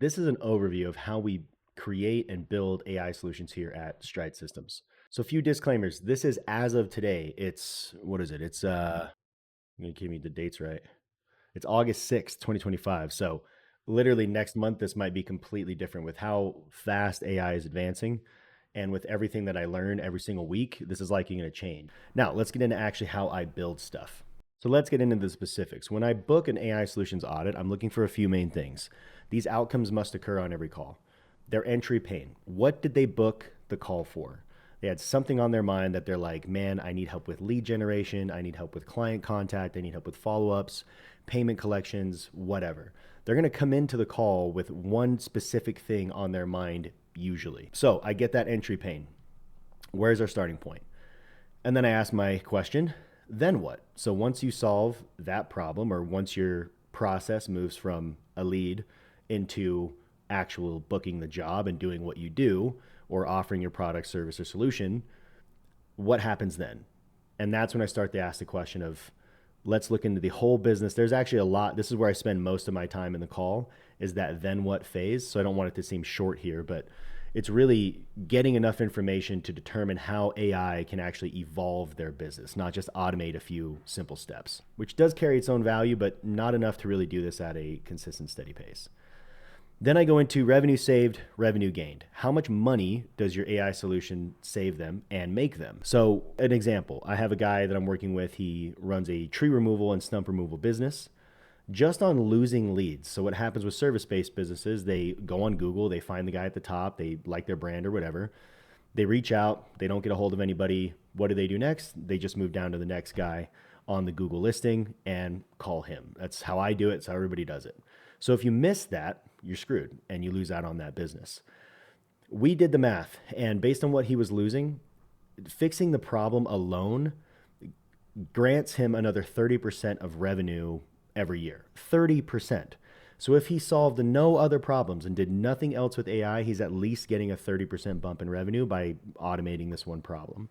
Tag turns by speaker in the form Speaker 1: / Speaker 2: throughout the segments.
Speaker 1: This is an overview of how we create and build AI solutions here at Stride Systems. So a few disclaimers. This is as of today. It's what is it? It's you give me the dates right. It's August 6th, 2025. So literally next month this might be completely different with how fast AI is advancing and with everything that I learn every single week. This is likely going to change. Now, let's get into actually how I build stuff. So let's get into the specifics. When I book an AI solutions audit, I'm looking for a few main things. These outcomes must occur on every call. Their entry pain. What did they book the call for? They had something on their mind that they're like, man, I need help with lead generation. I need help with client contact. I need help with follow ups, payment collections, whatever. They're going to come into the call with one specific thing on their mind, usually. So I get that entry pain. Where's our starting point? And then I ask my question, then what? So once you solve that problem, or once your process moves from a lead into actual booking the job and doing what you do, or offering your product, service, or solution, what happens then? And that's when I start to ask the question of, let's look into the whole business. There's actually a lot. This is where I spend most of my time in the call, is that then what phase. So I don't want it to seem short here, but it's really getting enough information to determine how AI can actually evolve their business, not just automate a few simple steps, which does carry its own value, but not enough to really do this at a consistent, steady pace. Then I go into revenue saved, revenue gained. How much money does your AI solution save them and make them? So, an example, I have a guy that I'm working with. He runs a tree removal and stump removal business just on losing leads. So, what happens with service based businesses, they go on Google, they find the guy at the top, they like their brand or whatever. They reach out, they don't get a hold of anybody. What do they do next? They just move down to the next guy on the Google listing and call him. That's how I do it. It's how everybody does it. So if you miss that, you're screwed and you lose out on that business. We did the math, and based on what he was losing, fixing the problem alone grants him another 30% of revenue every year. 30%. So if he solved no other problems and did nothing else with AI, he's at least getting a 30% bump in revenue by automating this one problem.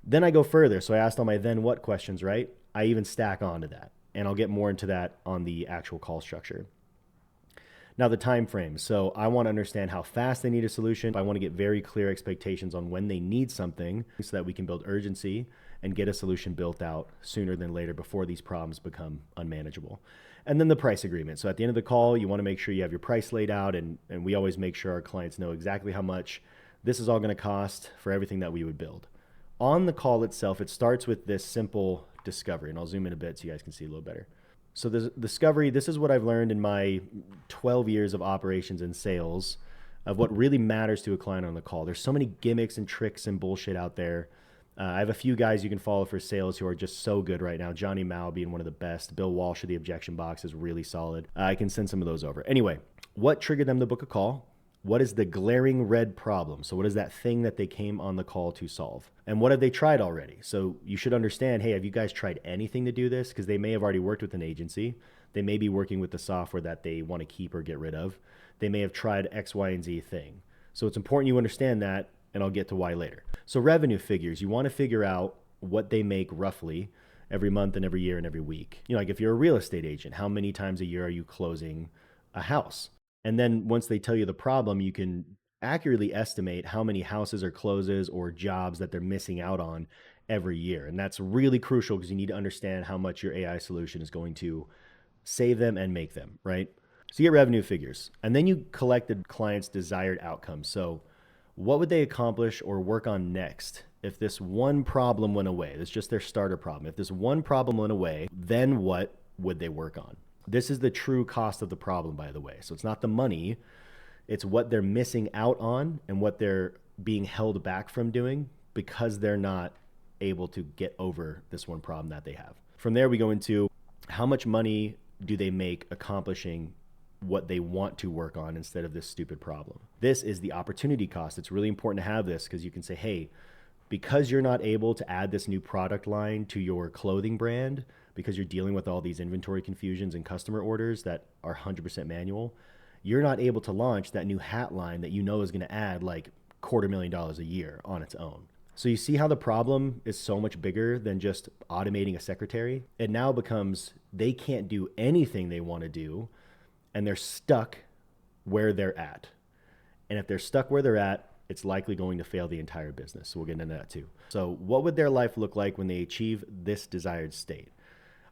Speaker 1: Then I go further. So I asked all my then what questions, right? I even stack onto that. And I'll get more into that on the actual call structure. Now, the time frame. So I want to understand how fast they need a solution. I want to get very clear expectations on when they need something so that we can build urgency and get a solution built out sooner than later before these problems become unmanageable. And then the price agreement. So at the end of the call, you want to make sure you have your price laid out, and we always make sure our clients know exactly how much this is all going to cost for everything that we would build. On the call itself, it starts with this simple discovery, and I'll zoom in a bit so you guys can see a little better. So the discovery, this is what I've learned in my 12 years of operations and sales of what really matters to a client on the call. There's so many gimmicks and tricks and bullshit out there. I have a few guys you can follow for sales who are just so good right now. Johnny Mao being one of the best. Bill Walsh of the Objection Box is really solid. I can send some of those over. Anyway, what triggered them to book a call? What is the glaring red problem? So, what is that thing that they came on the call to solve? And what have they tried already? So, you should understand, hey, have you guys tried anything to do this? Because they may have already worked with an agency. They may be working with the software that they want to keep or get rid of. They may have tried X, Y, and Z thing. So, it's important you understand that, and I'll get to why later. So, revenue figures, you want to figure out what they make roughly every month and every year and every week. You know, like if you're a real estate agent, how many times a year are you closing a house? And then once they tell you the problem, you can accurately estimate how many houses or closes or jobs that they're missing out on every year. And that's really crucial because you need to understand how much your AI solution is going to save them and make them, right? So you get revenue figures, and then you collect the client's desired outcomes. So what would they accomplish or work on next if this one problem went away? That's just their starter problem. If this one problem went away, then what would they work on? This is the true cost of the problem, by the way. So it's not the money, it's what they're missing out on and what they're being held back from doing because they're not able to get over this one problem that they have. From there, we go into how much money do they make accomplishing what they want to work on instead of this stupid problem. This is the opportunity cost. It's really important to have this because you can say, hey, because you're not able to add this new product line to your clothing brand because you're dealing with all these inventory confusions and customer orders that are 100% manual, you're not able to launch that new hat line that you know is going to add like $250,000 a year on its own. So you see how the problem is so much bigger than just automating a secretary? It now becomes they can't do anything they want to do and they're stuck where they're at. And if they're stuck where they're at, it's likely going to fail the entire business. So we'll get into that too. So what would their life look like when they achieve this desired state?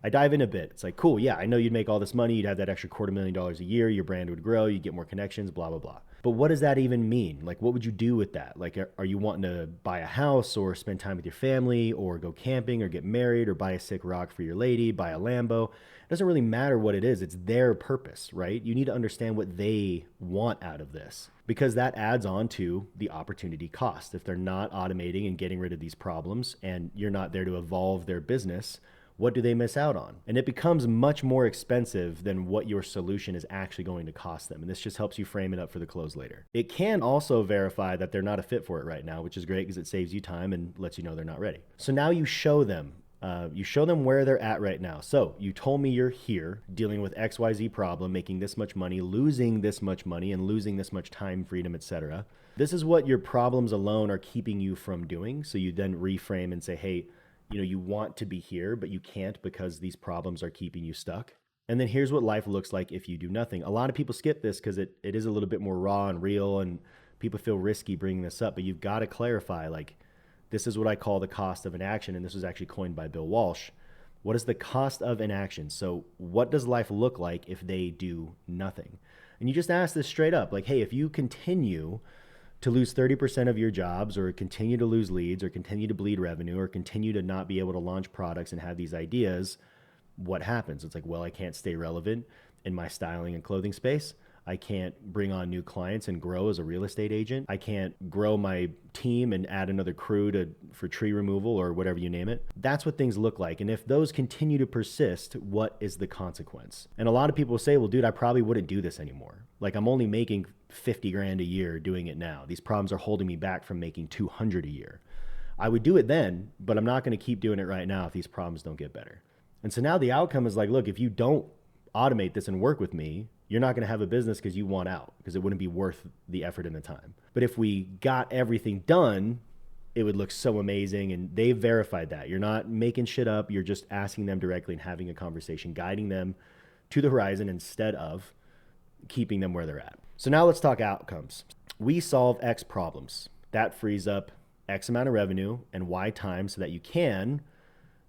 Speaker 1: I dive in a bit. It's like, cool, yeah, I know you'd make all this money. You'd have that extra $250,000 a year. Your brand would grow. You'd get more connections, blah, blah, blah. But what does that even mean? Like, what would you do with that? Like, are you wanting to buy a house or spend time with your family or go camping or get married or buy a sick rock for your lady, buy a Lambo? It doesn't really matter what it is. It's their purpose, right? You need to understand what they want out of this, because that adds on to the opportunity cost. If they're not automating and getting rid of these problems and you're not there to evolve their business, what do they miss out on? And it becomes much more expensive than what your solution is actually going to cost them. And this just helps you frame it up for the close later. It can also verify that they're not a fit for it right now, which is great because it saves you time and lets you know they're not ready. So now you show them where they're at right now. So you told me you're here dealing with XYZ problem, making this much money, losing this much money, and losing this much time, freedom, etc. This is what your problems alone are keeping you from doing. So you then reframe and say, hey, you want to be here, but you can't because these problems are keeping you stuck. And then here's what life looks like if you do nothing. A lot of people skip this because it is a little bit more raw and real, and people feel risky bringing this up, but you've got to clarify, like, this is what I call the cost of inaction. And this was actually coined by Bill Walsh. What is the cost of inaction? So what does life look like if they do nothing? And you just ask this straight up, like, hey, if you continue to lose 30% of your jobs, or continue to lose leads, or continue to bleed revenue, or continue to not be able to launch products and have these ideas, what happens? It's like, well, I can't stay relevant in my styling and clothing space. I can't bring on new clients and grow as a real estate agent. I can't grow my team and add another crew for tree removal or whatever you name it. That's what things look like. And if those continue to persist, what is the consequence? And a lot of people say, well, dude, I probably wouldn't do this anymore. Like, I'm only making 50 grand a year doing it now. These problems are holding me back from making 200 a year. I would do it then, but I'm not going to keep doing it right now if these problems don't get better. And so now the outcome is like, look, if you don't automate this and work with me, you're not going to have a business because you want out, because it wouldn't be worth the effort and the time. But if we got everything done, it would look so amazing. And they've verified that. You're not making shit up. You're just asking them directly and having a conversation, guiding them to the horizon instead of keeping them where they're at. So now let's talk outcomes. We solve X problems. That frees up X amount of revenue and Y time so that you can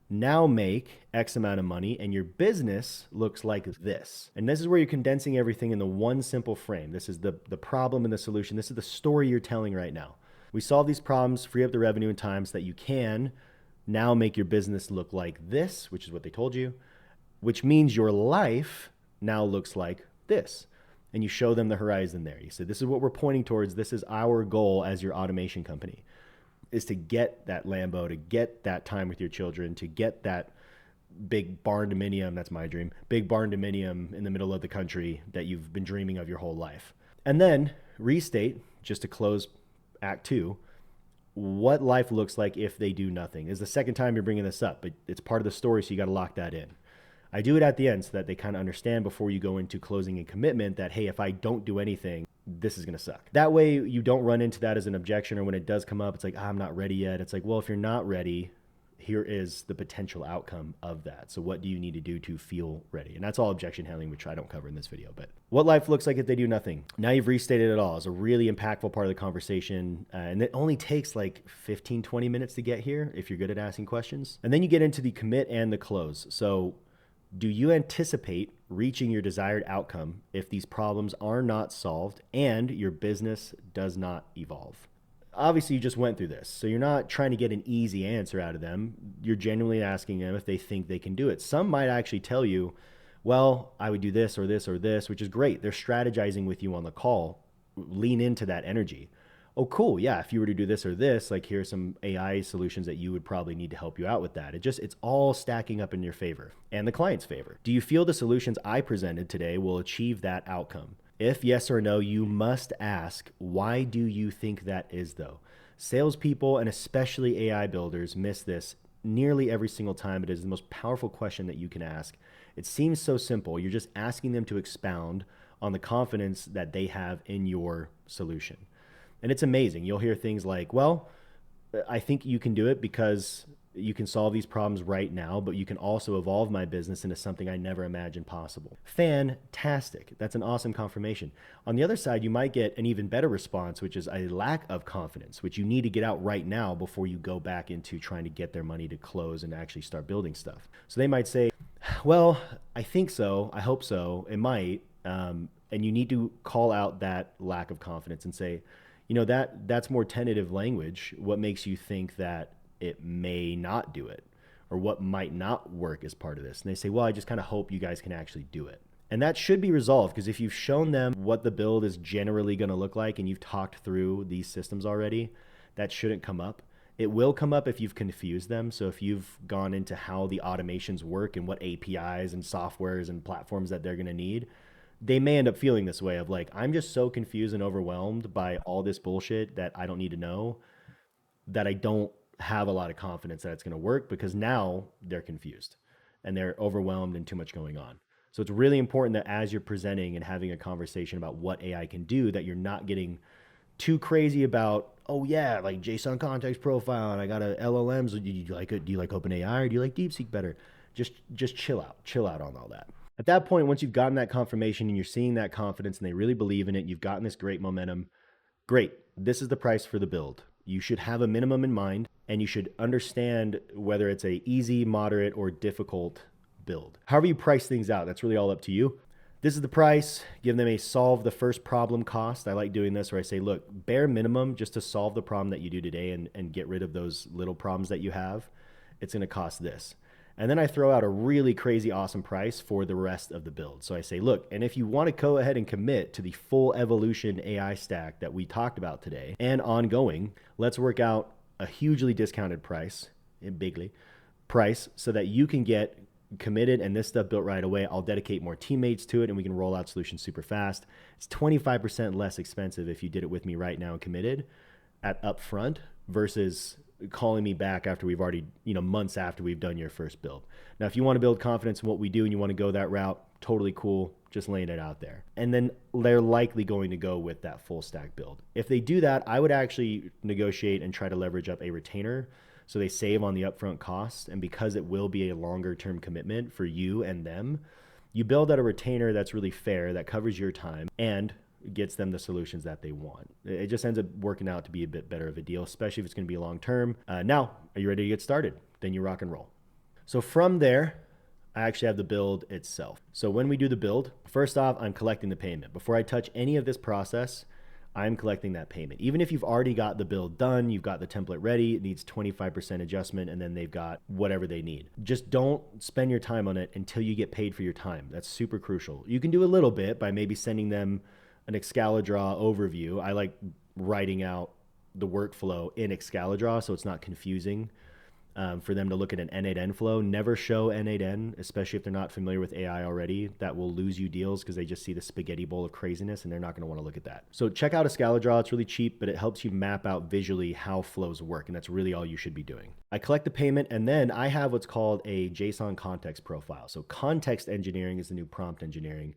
Speaker 1: now make X amount of money, and your business looks like this. And this is where you're condensing everything into one simple frame. This is the problem and the solution. This is the story you're telling right now. We solve these problems, free up the revenue and time so that you can now make your business look like this, which is what they told you, which means your life now looks like this. And you show them the horizon there. You say, this is what we're pointing towards. This is our goal as your automation company, is to get that Lambo, to get that time with your children, to get that big barn dominium. That's my dream. Big barn dominium in the middle of the country that you've been dreaming of your whole life. And then restate, just to close Act 2, what life looks like if they do nothing. This is the second time you're bringing this up, but it's part of the story, so you got to lock that in. I do it at the end so that they kind of understand before you go into closing and commitment that, hey, if I don't do anything, this is going to suck. That way you don't run into that as an objection, or when it does come up, it's like, I'm not ready yet. It's like, well, if you're not ready, here is the potential outcome of that. So what do you need to do to feel ready? And that's all objection handling, which I don't cover in this video. But what life looks like if they do nothing. Now you've restated it all. It's a really impactful part of the conversation. And it only takes like 15, 20 minutes to get here if you're good at asking questions. And then you get into the commit and the close. So do you anticipate reaching your desired outcome if these problems are not solved and your business does not evolve? Obviously, you just went through this, so you're not trying to get an easy answer out of them. You're genuinely asking them if they think they can do it. Some might actually tell you, well, I would do this or this or this, which is great. They're strategizing with you on the call. Lean into that energy. Oh, cool. Yeah, if you were to do this or this, like here's some AI solutions that you would probably need to help you out with that. It's all stacking up in your favor and the client's favor. Do you feel the solutions I presented today will achieve that outcome? If yes or no, you must ask, why do you think that is though? Salespeople and especially AI builders miss this nearly every single time. It is the most powerful question that you can ask. It seems so simple. You're just asking them to expound on the confidence that they have in your solution. And it's amazing. You'll hear things like, well, I think you can do it because You can solve these problems right now, but you can also evolve my business into something I never imagined possible. Fantastic. That's an awesome confirmation. On the other side, you might get an even better response, which is a lack of confidence, which you need to get out right now before you go back into trying to get their money to close and actually start building stuff. So they might say, well, I think so. I hope so. It might. And you need to call out that lack of confidence and say, that's more tentative language. What makes you think that it may not do it, or what might not work as part of this? And they say, well, I just kind of hope you guys can actually do it. And that should be resolved, because if you've shown them what the build is generally going to look like and you've talked through these systems already, that shouldn't come up. It will come up if you've confused them. So if you've gone into how the automations work and what APIs and softwares and platforms that they're going to need, they may end up feeling this way of like, I'm just so confused and overwhelmed by all this bullshit that I don't need to know, that I don't have a lot of confidence that it's going to work, because now they're confused and they're overwhelmed and too much going on. So it's really important that as you're presenting and having a conversation about what AI can do, that you're not getting too crazy about, oh yeah, like JSON context profile and I got a LLMs. Do you like it? Do you like OpenAI or do you like DeepSeek better? Just chill out on all that. At that point, once you've gotten that confirmation and you're seeing that confidence and they really believe in it, you've gotten this great momentum, great. This is the price for the build. You should have a minimum in mind, and you should understand whether it's a easy, moderate, or difficult build. However you price things out, that's really all up to you. This is the price. Give them a solve the first problem cost. I like doing this where I say, look, bare minimum just to solve the problem that you do today and get rid of those little problems that you have, it's going to cost this. And then I throw out a really crazy awesome price for the rest of the build. So I say, look, and if you want to go ahead and commit to the full evolution AI stack that we talked about today and ongoing, let's work out a hugely discounted price, so that you can get committed and this stuff built right away. I'll dedicate more teammates to it and we can roll out solutions super fast. It's 25% less expensive if you did it with me right now and committed at upfront versus calling me back after we've already, months after we've done your first build. Now, if you want to build confidence in what we do and you want to go that route, totally cool, just laying it out there. And then they're likely going to go with that full stack build. If they do that, I would actually negotiate and try to leverage up a retainer so they save on the upfront costs. And because it will be a longer term commitment for you and them, you build out a retainer that's really fair, that covers your time and gets them the solutions that they want. It just ends up working out to be a bit better of a deal, especially if it's going to be long term. Now, are you ready to get started? Then you rock and roll. So from there, I actually have the build itself. So when we do the build, first off, I'm collecting the payment. Before I touch any of this process, I'm collecting that payment. Even if you've already got the build done, you've got the template ready, it needs 25% adjustment, and then they've got whatever they need. Just don't spend your time on it until you get paid for your time. That's super crucial. You can do a little bit by maybe sending them an Excalidraw overview. I like writing out the workflow in Excalidraw so it's not confusing for them to look at an N8N flow. Never show N8N, especially if they're not familiar with AI already. That will lose you deals because they just see the spaghetti bowl of craziness and they're not going to want to look at that. So check out Excalidraw. It's really cheap, but it helps you map out visually how flows work, and that's really all you should be doing. I collect the payment, and then I have what's called a JSON context profile. So context engineering is the new prompt engineering.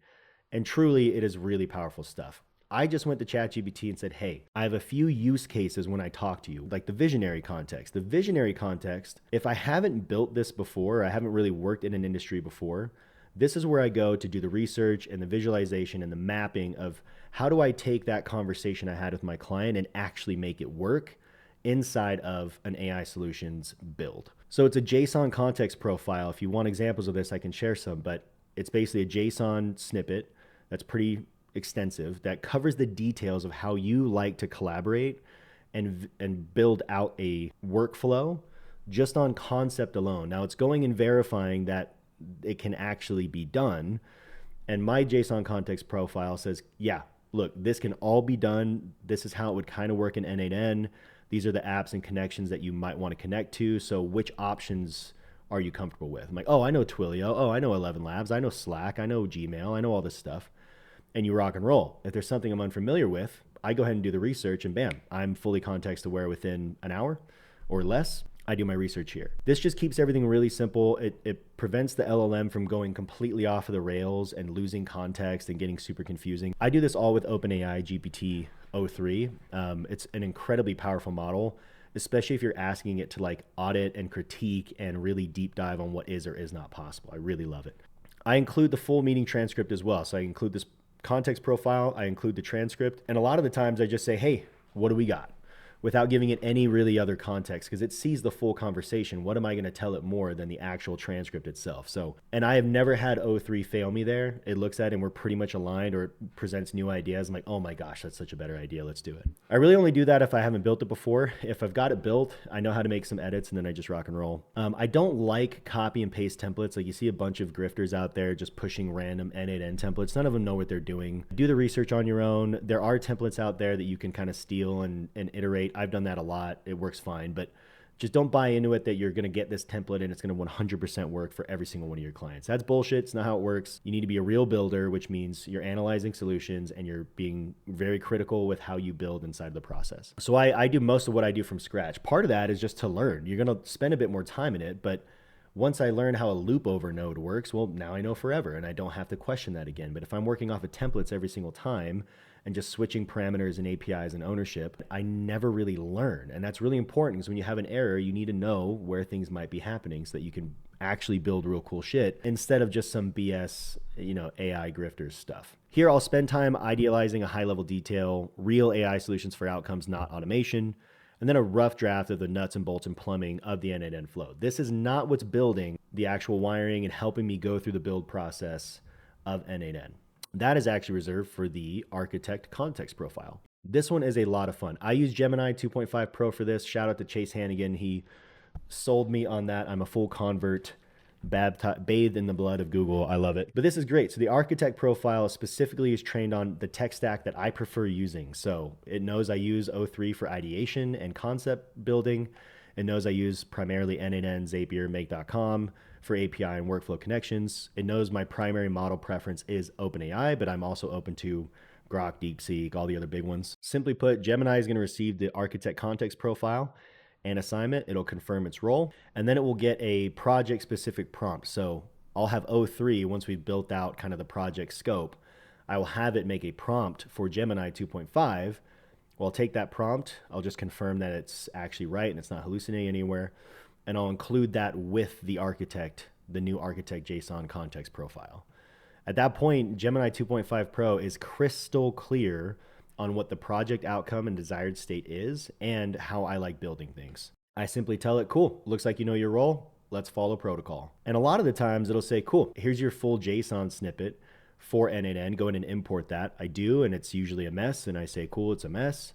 Speaker 1: And truly, it is really powerful stuff. I just went to ChatGPT and said, hey, I have a few use cases when I talk to you, like the visionary context. The visionary context, if I haven't built this before, I haven't really worked in an industry before, this is where I go to do the research and the visualization and the mapping of how do I take that conversation I had with my client and actually make it work inside of an AI solutions build. So it's a JSON context profile. If you want examples of this, I can share some, but it's basically a JSON snippet that's pretty extensive, that covers the details of how you like to collaborate and build out a workflow just on concept alone. Now it's going and verifying that it can actually be done. And my JSON context profile says, yeah, look, this can all be done. This is how it would kind of work in N8N. These are the apps and connections that you might want to connect to. So which options are you comfortable with? I'm like, oh, I know Twilio. Oh, I know 11 Labs. I know Slack. I know Gmail. I know all this stuff. And you rock and roll. If there's something I'm unfamiliar with, I go ahead and do the research and bam, I'm fully context aware within an hour or less. I do my research here. This just keeps everything really simple. It prevents the LLM from going completely off of the rails and losing context and getting super confusing. I do this all with OpenAI GPT-03. It's an incredibly powerful model. especially if you're asking it to like audit and critique and really deep dive on what is or is not possible. I really love it. I include the full meeting transcript as well. So I include this context profile, I include the transcript, and a lot of the times I just say, hey, what do we got? Without giving it any really other context, because it sees the full conversation. What am I going to tell it more than the actual transcript itself? So, and I have never had O3 fail me there. It looks at it and we're pretty much aligned, or it presents new ideas. I'm like, oh my gosh, that's such a better idea. Let's do it. I really only do that if I haven't built it before. If I've got it built, I know how to make some edits and then I just rock and roll. I don't like copy and paste templates. Like you see a bunch of grifters out there just pushing random N8N templates. None of them know what they're doing. Do the research on your own. There are templates out there that you can kind of steal and iterate. I've done that a lot. It works fine, but just don't buy into it that you're going to get this template and it's going to 100% work for every single one of your clients. That's bullshit. It's not how it works. You need to be a real builder, which means you're analyzing solutions and you're being very critical with how you build inside the process. So I do most of what I do from scratch. Part of that is just to learn. You're going to spend a bit more time in it, but once I learn how a loop over node works, well, now I know forever and I don't have to question that again. But if I'm working off of templates every single time and just switching parameters and APIs and ownership, I never really learn. And that's really important because when you have an error, you need to know where things might be happening so that you can actually build real cool shit instead of just some BS, AI grifters stuff. Here, I'll spend time idealizing a high level detail, real AI solutions for outcomes, not automation, and then a rough draft of the nuts and bolts and plumbing of the N8N flow. This is not what's building the actual wiring and helping me go through the build process of N8N. That is actually reserved for the architect context profile. This one is a lot of fun. I use Gemini 2.5 Pro for this. Shout out to Chase Hannigan. He sold me on that. I'm a full convert, bathed in the blood of Google. I love it. But this is great. So the architect profile specifically is trained on the tech stack that I prefer using. So it knows I use O3 for ideation and concept building. It knows I use primarily N8N, Zapier, Make.com for API and workflow connections. It knows my primary model preference is OpenAI, but I'm also open to Grok, DeepSeek, all the other big ones. Simply put, Gemini is going to receive the architect context profile and assignment. It'll confirm its role, and then it will get a project specific prompt. So I'll have O3, once we've built out kind of the project scope, I will have it make a prompt for Gemini 2.5. Well, I'll take that prompt, I'll just confirm that it's actually right and it's not hallucinating anywhere, and I'll include that with the architect, the new architect JSON context profile. At that point, Gemini 2.5 Pro is crystal clear on what the project outcome and desired state is and how I like building things. I simply tell it, cool, looks like you know your role, let's follow protocol. And a lot of the times it'll say, cool, here's your full JSON snippet for N8N, go in and import that. I do, and it's usually a mess, and I say, cool, it's a mess.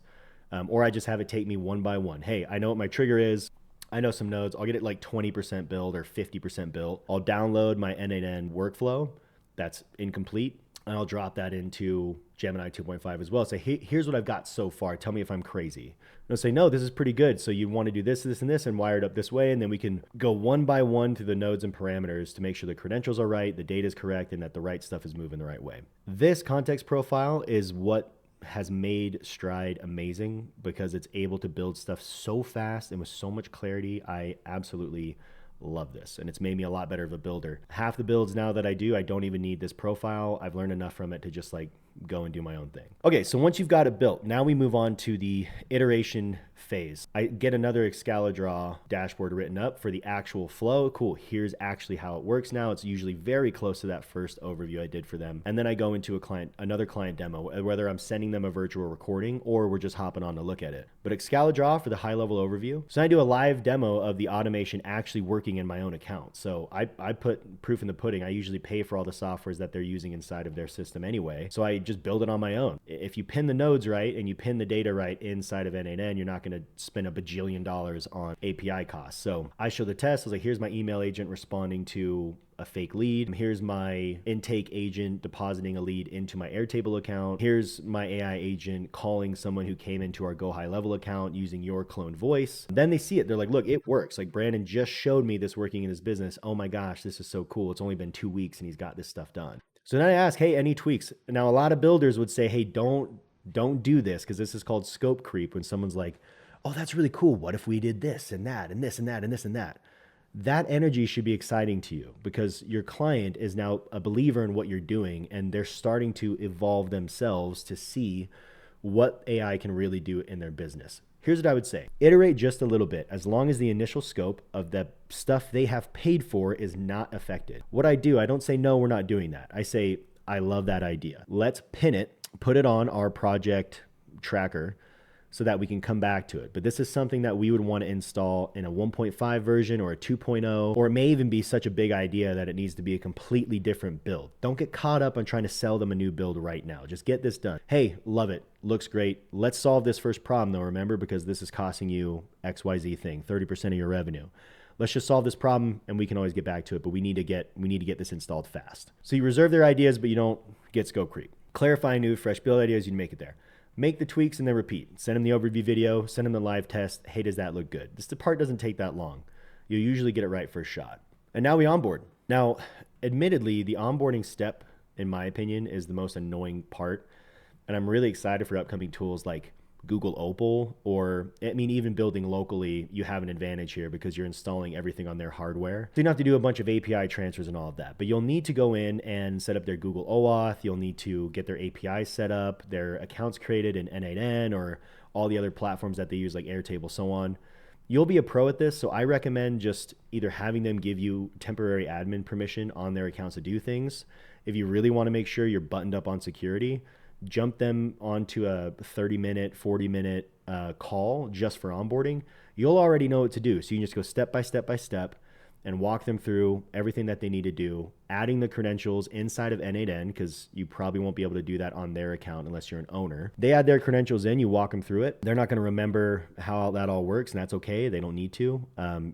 Speaker 1: Or I just have it take me one by one. Hey, I know what my trigger is. I know some nodes. I'll get it like 20% built or 50% built. I'll download my N8N workflow that's incomplete, and I'll drop that into Gemini 2.5 as well. Say, hey, here's what I've got so far. Tell me if I'm crazy. And I'll say, no, this is pretty good. So you want to do this, this, and this, and wire it up this way. And then we can go one by one through the nodes and parameters to make sure the credentials are right, the data is correct, and that the right stuff is moving the right way. This context profile is what has made Stride amazing because it's able to build stuff so fast and with so much clarity. I absolutely love this, and it's made me a lot better of a builder. Half the builds now that I do, I don't even need this profile. I've learned enough from it to just like go and do my own thing. Okay, so once you've got it built, now we move on to the iteration phase. I get another Excalidraw dashboard written up for the actual flow. Cool, here's actually how it works now. It's usually very close to that first overview I did for them. And then I go into another client demo, whether I'm sending them a virtual recording or we're just hopping on to look at it. But Excalidraw for the high level overview. So I do a live demo of the automation actually working in my own account. So I put proof in the pudding. I usually pay for all the softwares that they're using inside of their system anyway. So I just build it on my own. If you pin the nodes right and you pin the data right inside of N8N, you're not going to spend $1 bajillion on API costs. So I show the test. I was like, here's my email agent responding to a fake lead. Here's my intake agent depositing a lead into my Airtable account. Here's my AI agent calling someone who came into our Go High Level account using your cloned voice. Then they see it. They're like, look, it works. Like Brandon just showed me this working in his business. Oh my gosh, this is so cool. It's only been 2 weeks and he's got this stuff done. So then I ask, hey, any tweaks? Now, a lot of builders would say, hey, don't do this because this is called scope creep when someone's like, oh, that's really cool. What if we did this and that and this and that and this and that? That energy should be exciting to you because your client is now a believer in what you're doing and they're starting to evolve themselves to see what AI can really do in their business. Here's what I would say. Iterate just a little bit, as long as the initial scope of the stuff they have paid for is not affected. What I do, I don't say, no, we're not doing that. I say, I love that idea. Let's pin it, put it on our project tracker so that we can come back to it. But this is something that we would want to install in a 1.5 version or a 2.0, or it may even be such a big idea that it needs to be a completely different build. Don't get caught up on trying to sell them a new build right now. Just get this done. Hey, love it. Looks great. Let's solve this first problem though, remember, because this is costing you XYZ thing, 30% of your revenue. Let's just solve this problem and we can always get back to it, but we need to get this installed fast. So you reserve their ideas, but you don't get scope creep. Clarify new, fresh build ideas, you can make it there. Make the tweaks and then repeat. Send them the overview video, send them the live test. Hey, does that look good? This part doesn't take that long. You'll usually get it right first shot. And now we onboard. Now, admittedly, the onboarding step, in my opinion, is the most annoying part. And I'm really excited for upcoming tools like Google Opal, or I mean, even building locally, you have an advantage here because you're installing everything on their hardware. So you don't have to do a bunch of API transfers and all of that, but you'll need to go in and set up their Google OAuth. You'll need to get their APIs set up, their accounts created in N8N or all the other platforms that they use like Airtable, so on. You'll be a pro at this, so I recommend just either having them give you temporary admin permission on their accounts to do things. If you really want to make sure you're buttoned up on security, jump them onto a 30-minute, 40-minute call just for onboarding. You'll already know what to do. So you can just go step by step by step and walk them through everything that they need to do, adding the credentials inside of N8N, because you probably won't be able to do that on their account unless you're an owner. They add their credentials in, you walk them through it. They're not going to remember how that all works, and that's okay. They don't need to.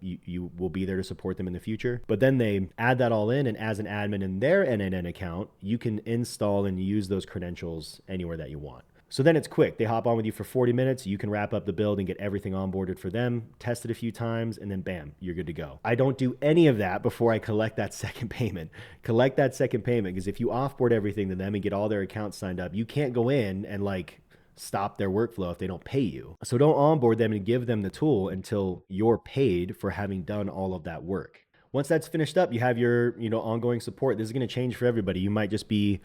Speaker 1: You will be there to support them in the future. But then they add that all in, and as an admin in their N8N account, you can install and use those credentials anywhere that you want. So then it's quick. They hop on with you for 40 minutes. You can wrap up the build and get everything onboarded for them, test it a few times, and then bam, you're good to go. I don't do any of that before I collect that second payment. Collect that second payment, because if you offboard everything to them and get all their accounts signed up, you can't go in and stop their workflow if they don't pay you. So don't onboard them and give them the tool until you're paid for having done all of that work. Once that's finished up, you have your ongoing support. This is going to change for everybody. You might just be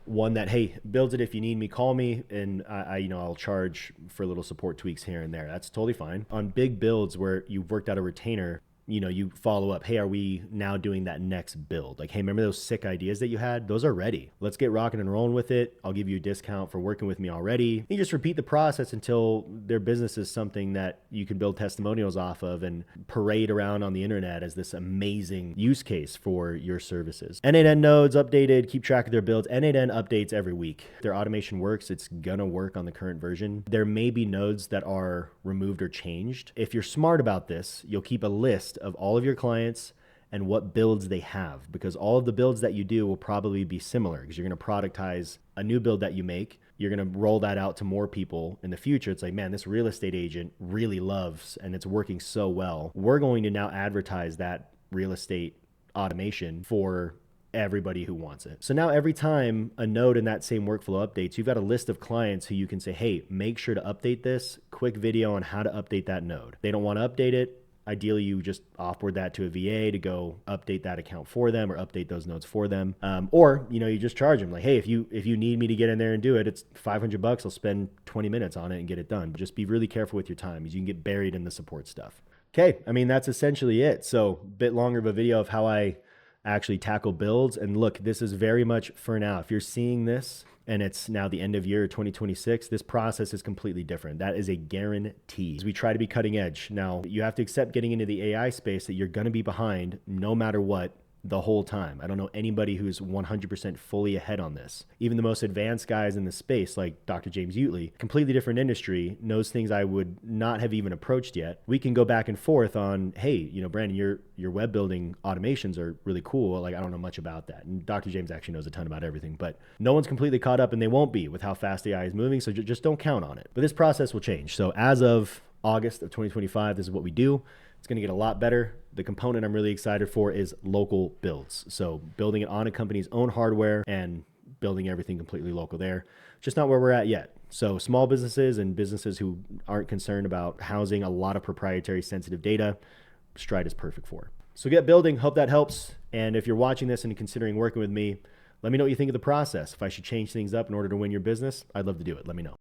Speaker 1: one that, hey, builds it, if you need me, call me, and I'll charge for little support tweaks here and there. That's totally fine. On big builds where you've worked out a retainer, you follow up, hey, are we now doing that next build? Like, hey, remember those sick ideas that you had? Those are ready. Let's get rocking and rolling with it. I'll give you a discount for working with me already. You just repeat the process until their business is something that you can build testimonials off of and parade around on the internet as this amazing use case for your services. N8N nodes updated, keep track of their builds. N8N updates every week. Their automation works. It's gonna work on the current version. There may be nodes that are removed or changed. If you're smart about this, you'll keep a list of all of your clients and what builds they have, because all of the builds that you do will probably be similar, because you're going to productize a new build that you make. You're going to roll that out to more people in the future. It's like, man, this real estate agent really loves, and it's working so well. We're going to now advertise that real estate automation for everybody who wants it. So now every time a node in that same workflow updates, you've got a list of clients who you can say, hey, make sure to update this. Quick video on how to update that node. They don't want to update it. Ideally, you just offboard that to a VA to go update that account for them or update those nodes for them. Or you just charge them like, hey, if you need me to get in there and do it, it's $500. I'll spend 20 minutes on it and get it done. But just be really careful with your time, because you can get buried in the support stuff. Okay, that's essentially it. So a bit longer of a video of how I actually tackle builds. And look, this is very much for now. If you're seeing this and it's now the end of year 2026, this process is completely different. That is a guarantee. We try to be cutting edge. Now, you have to accept getting into the AI space that you're going to be behind no matter what the whole time. I don't know anybody who's 100% fully ahead on this. Even the most advanced guys in the space, like Dr. James Utley, completely different industry, knows things I would not have even approached yet. We can go back and forth on, hey, Brandon, your web building automations are really cool. Like, I don't know much about that. And Dr. James actually knows a ton about everything, but no one's completely caught up, and they won't be with how fast AI is moving. So just don't count on it. But this process will change. So as of August of 2025, this is what we do. It's going to get a lot better. The component I'm really excited for is local builds. So building it on a company's own hardware and building everything completely local there. Just not where we're at yet. So small businesses and businesses who aren't concerned about housing a lot of proprietary sensitive data, Stride is perfect for. So get building. Hope that helps. And if you're watching this and considering working with me, let me know what you think of the process. If I should change things up in order to win your business, I'd love to do it. Let me know.